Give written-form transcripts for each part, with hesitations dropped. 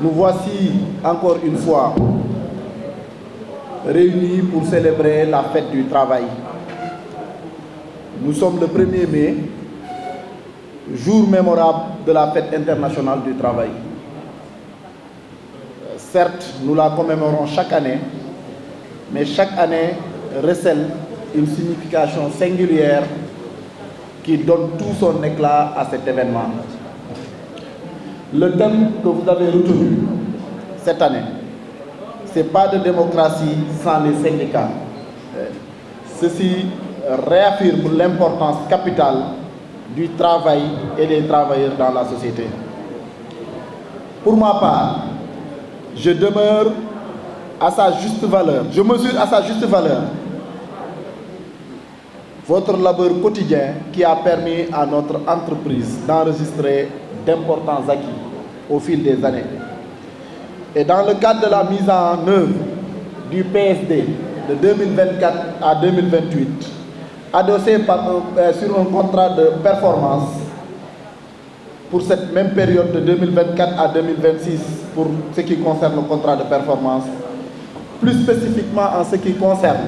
Nous voici encore une fois réunis pour célébrer la fête du travail. Nous sommes le 1er mai, jour mémorable de la fête internationale du travail. Certes, nous la commémorons chaque année, mais chaque année recèle une signification singulière qui donne tout son éclat à cet événement. Le thème que vous avez retenu cette année, c'est pas de démocratie sans les syndicats. Ceci réaffirme l'importance capitale du travail et des travailleurs dans la société. Pour ma part, je demeure à sa juste valeur, je mesure à sa juste valeur votre labeur quotidien qui a permis à notre entreprise d'enregistrer d'importants acquis au fil des années. Et dans le cadre de la mise en œuvre du PSD de 2024 à 2028, adossé sur un contrat de performance pour cette même période de 2024 à 2026 pour ce qui concerne le contrat de performance, plus spécifiquement en ce qui concerne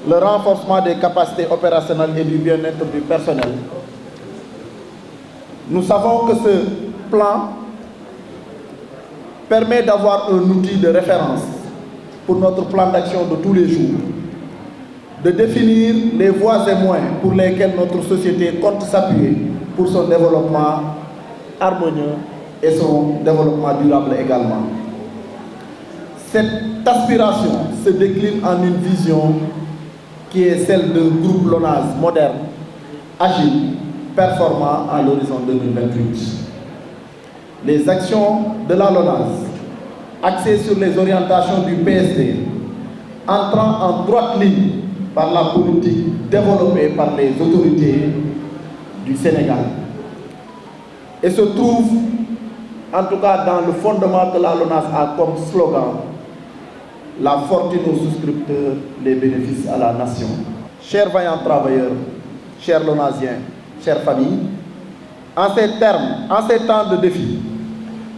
le renforcement des capacités opérationnelles et du bien-être du personnel. Nous savons que ce plan permet d'avoir un outil de référence pour notre plan d'action de tous les jours, de définir les voies et moyens pour lesquels notre société compte s'appuyer pour son développement harmonieux et son développement durable également. Cette aspiration se décline en une vision qui est celle d'un groupe LONASE moderne, agile, performant à l'horizon 2028. Les actions de la LONASE, axées sur les orientations du PSD, entrant en droite ligne par la politique développée par les autorités du Sénégal, et se trouve en tout cas dans le fondement que la LONASE a comme slogan: la fortune aux souscripteurs, les bénéfices à la nation. Chers vaillants travailleurs, chers LONASiens, chères familles, en ces termes, en ces temps de défi,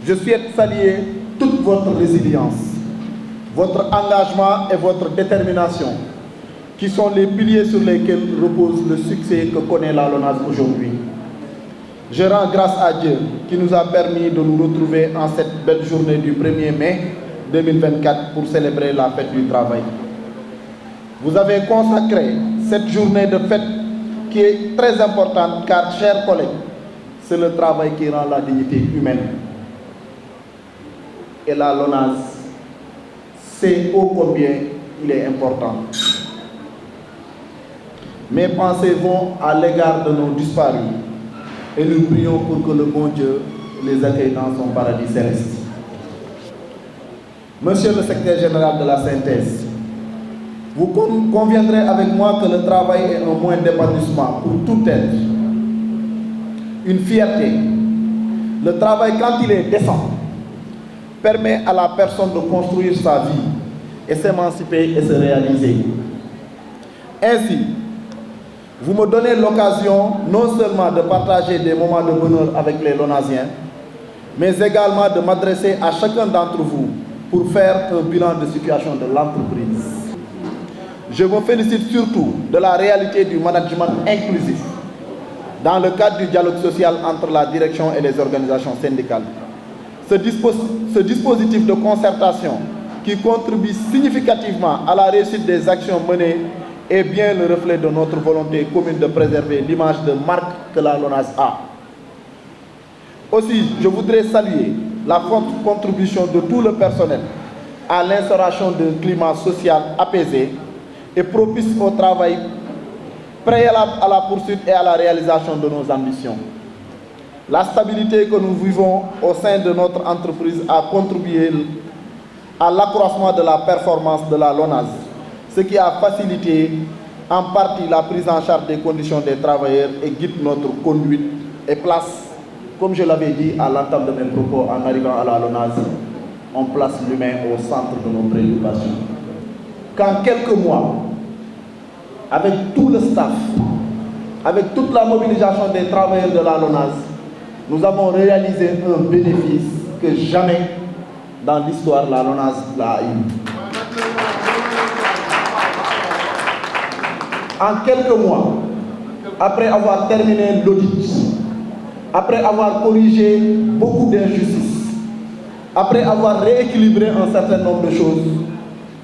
je souhaite saluer toute votre résilience, votre engagement et votre détermination, qui sont les piliers sur lesquels repose le succès que connaît la LONASE aujourd'hui. Je rends grâce à Dieu qui nous a permis de nous retrouver en cette belle journée du 1er mai 2024 pour célébrer la fête du travail. Vous avez consacré cette journée de fête qui est très importante car, chers collègues, c'est le travail qui rend la dignité humaine. Et la LONASE sait ô combien il est important. Mes pensées vont à l'égard de nos disparus et nous prions pour que le bon Dieu les accueille dans son paradis céleste. Monsieur le secrétaire général de la synthèse, vous conviendrez avec moi que le travail est un moyen d'épanouissement pour tout être, une fierté. Le travail, quand il est décent, permet à la personne de construire sa vie et s'émanciper et se réaliser. Ainsi, vous me donnez l'occasion non seulement de partager des moments de bonheur avec les LONASiens, mais également de m'adresser à chacun d'entre vous pour faire un bilan de situation de l'entreprise. Je me félicite surtout de la réalité du management inclusif dans le cadre du dialogue social entre la direction et les organisations syndicales. Ce dispositif de concertation qui contribue significativement à la réussite des actions menées est bien le reflet de notre volonté commune de préserver l'image de marque que la LONASE a. Aussi, je voudrais saluer la forte contribution de tout le personnel à l'instauration d'un climat social apaisé et propice au travail préalable à la poursuite et à la réalisation de nos ambitions. La stabilité que nous vivons au sein de notre entreprise a contribué à l'accroissement de la performance de la LONASE, ce qui a facilité en partie la prise en charge des conditions des travailleurs et guide notre conduite et place, comme je l'avais dit à l'entame de mes propos en arrivant à la LONASE, on place l'humain au centre de nos préoccupations. Qu'en quelques mois, avec tout le staff, avec toute la mobilisation des travailleurs de la LONASE, nous avons réalisé un bénéfice que jamais dans l'histoire, la LONASE l'a eu. En quelques mois, après avoir terminé l'audit, après avoir corrigé beaucoup d'injustices, après avoir rééquilibré un certain nombre de choses,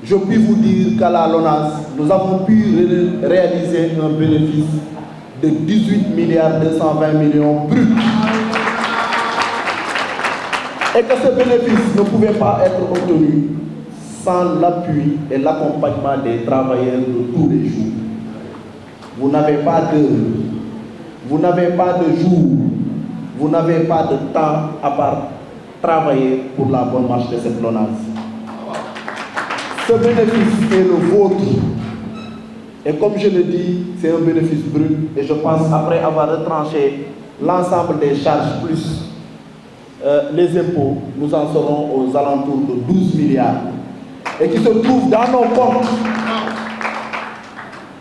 je puis vous dire qu'à la LONASE, nous avons pu réaliser un bénéfice de 18 milliards 220 millions bruts. Et que ce bénéfice ne pouvait pas être obtenu sans l'appui et l'accompagnement des travailleurs de tous les jours. Vous n'avez pas d'heure, vous n'avez pas de jour, vous n'avez pas de temps à part travailler pour la bonne marche de cette LONASE. Ce bénéfice est le vôtre. Et comme je le dis, c'est un bénéfice brut. Et je pense, après avoir retranché l'ensemble des charges plus les impôts, nous en serons aux alentours de 12 milliards. Et qui se trouvent dans nos comptes.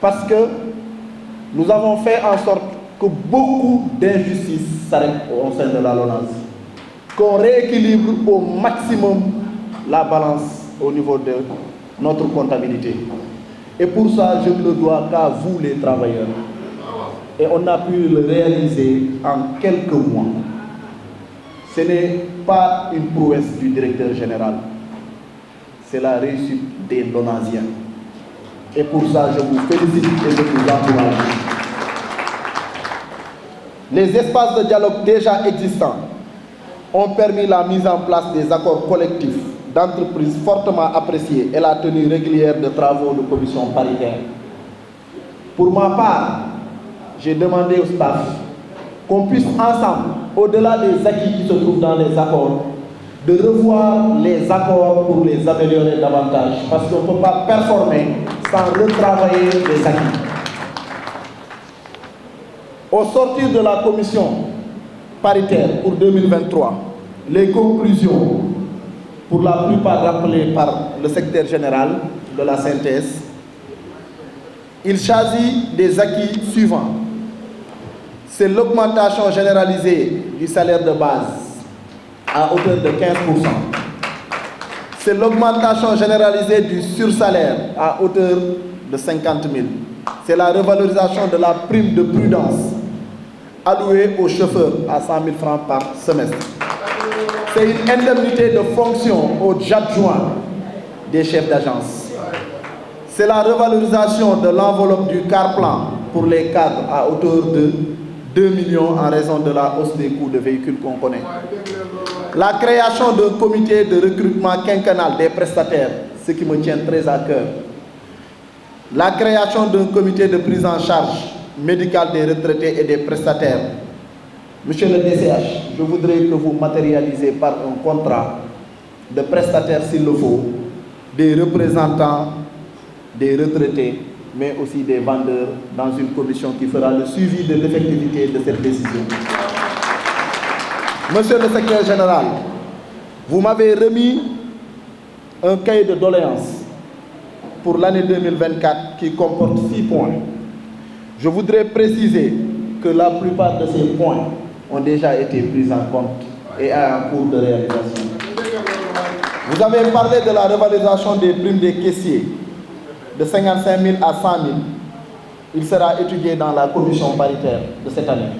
Parce que nous avons fait en sorte que beaucoup d'injustices s'arrêtent au sein de la LONASE. Qu'on rééquilibre au maximum la balance au niveau de notre comptabilité. Et pour ça, je ne le dois qu'à vous les travailleurs. Et on a pu le réaliser en quelques mois. Ce n'est pas une prouesse du directeur général. C'est la réussite des LONASiens. Et pour ça, je vous félicite et je vous encourage. Les espaces de dialogue déjà existants ont permis la mise en place des accords collectifs d'entreprises fortement appréciés et la tenue régulière de travaux de commission paritaire. Pour ma part, j'ai demandé au staff qu'on puisse ensemble, au-delà des acquis qui se trouvent dans les accords, de revoir les accords pour les améliorer davantage, parce qu'on ne peut pas performer sans retravailler les acquis. Au sortir de la commission paritaire pour 2023, les conclusions, pour la plupart rappelées par le secrétaire général de la synthèse, il s'agit des acquis suivants. C'est l'augmentation généralisée du salaire de base à hauteur de 15%. C'est l'augmentation généralisée du sursalaire à hauteur de 50 000. C'est la revalorisation de la prime de prudence allouée aux chauffeurs à 100 000 francs par semestre. C'est une indemnité de fonction aux adjoints des chefs d'agence. C'est la revalorisation de l'enveloppe du CARPLAN pour les cadres à hauteur de 2 millions en raison de la hausse des coûts de véhicules qu'on connaît. La création d'un comité de recrutement quinquennal des prestataires, ce qui me tient très à cœur. La création d'un comité de prise en charge médicale des retraités et des prestataires. Monsieur le DCH, je voudrais que vous matérialisez par un contrat de prestataires s'il le faut, des représentants des retraités, mais aussi des vendeurs dans une commission qui fera le suivi de l'effectivité de cette décision. Monsieur le secrétaire général, vous m'avez remis un cahier de doléances pour l'année 2024 qui comporte 6 points. Je voudrais préciser que la plupart de ces points ont déjà été pris en compte et en cours de réalisation. Vous avez parlé de la revalorisation des primes des caissiers de 55 000 à 100 000. Il sera étudié dans la commission paritaire de cette année.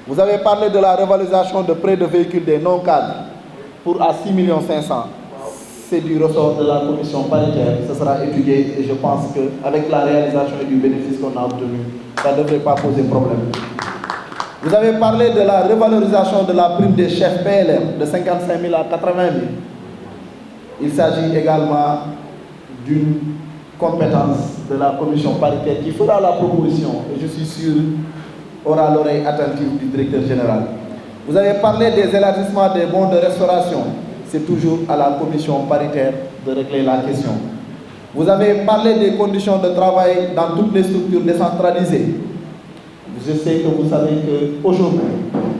Vous avez parlé de la revalorisation de prêts de véhicules des non-cadres pour à 6 500 000. C'est du ressort de la commission paritaire. Ce sera étudié et je pense qu'avec la réalisation et du bénéfice qu'on a obtenu, ça ne devrait pas poser problème. Vous avez parlé de la revalorisation de la prime des chefs PLM de 55 000 à 80 000. Il s'agit également d'une compétence de la commission paritaire qui fera la proposition et je suis sûr aura l'oreille attentive du directeur général. Vous avez parlé des élargissements des bons de restauration. C'est toujours à la commission paritaire de régler la question. Vous avez parlé des conditions de travail dans toutes les structures décentralisées. Je sais que vous savez qu'aujourd'hui,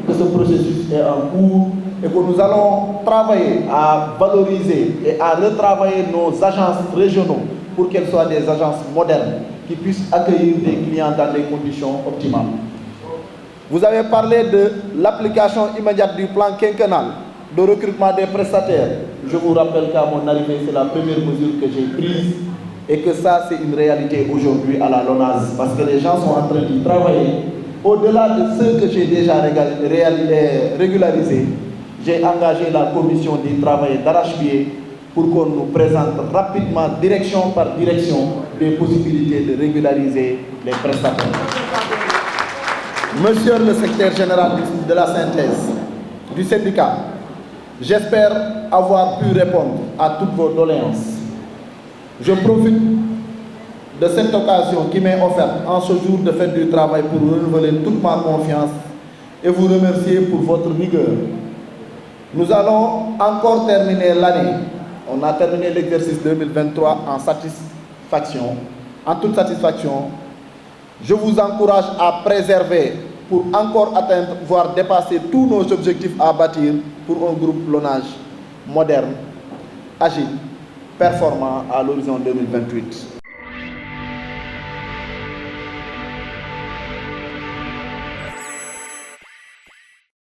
que ce processus est en cours et que nous allons travailler à valoriser et à retravailler nos agences régionaux pour qu'elles soient des agences modernes qui puissent accueillir des clients dans des conditions optimales. Vous avez parlé de l'application immédiate du plan quinquennal de recrutement des prestataires, je vous rappelle qu'à mon arrivée, c'est la première mesure que j'ai prise et que ça, c'est une réalité aujourd'hui à la LONASE parce que les gens sont en train d'y travailler. Au-delà de ceux que j'ai déjà régularisés, j'ai engagé la commission d'y travailler d'arrache-pied pour qu'on nous présente rapidement, direction par direction, des possibilités de régulariser les prestataires. Monsieur le secrétaire général de la synthèse du syndicat, j'espère avoir pu répondre à toutes vos doléances. Je profite de cette occasion qui m'est offerte en ce jour de fête du travail pour renouveler toute ma confiance et vous remercier pour votre rigueur. Nous allons encore terminer l'année. On a terminé l'exercice 2023 en toute satisfaction. Je vous encourage à préserver pour encore atteindre, voire dépasser tous nos objectifs à bâtir pour un groupe Lonase moderne, agile, performant à l'horizon 2028.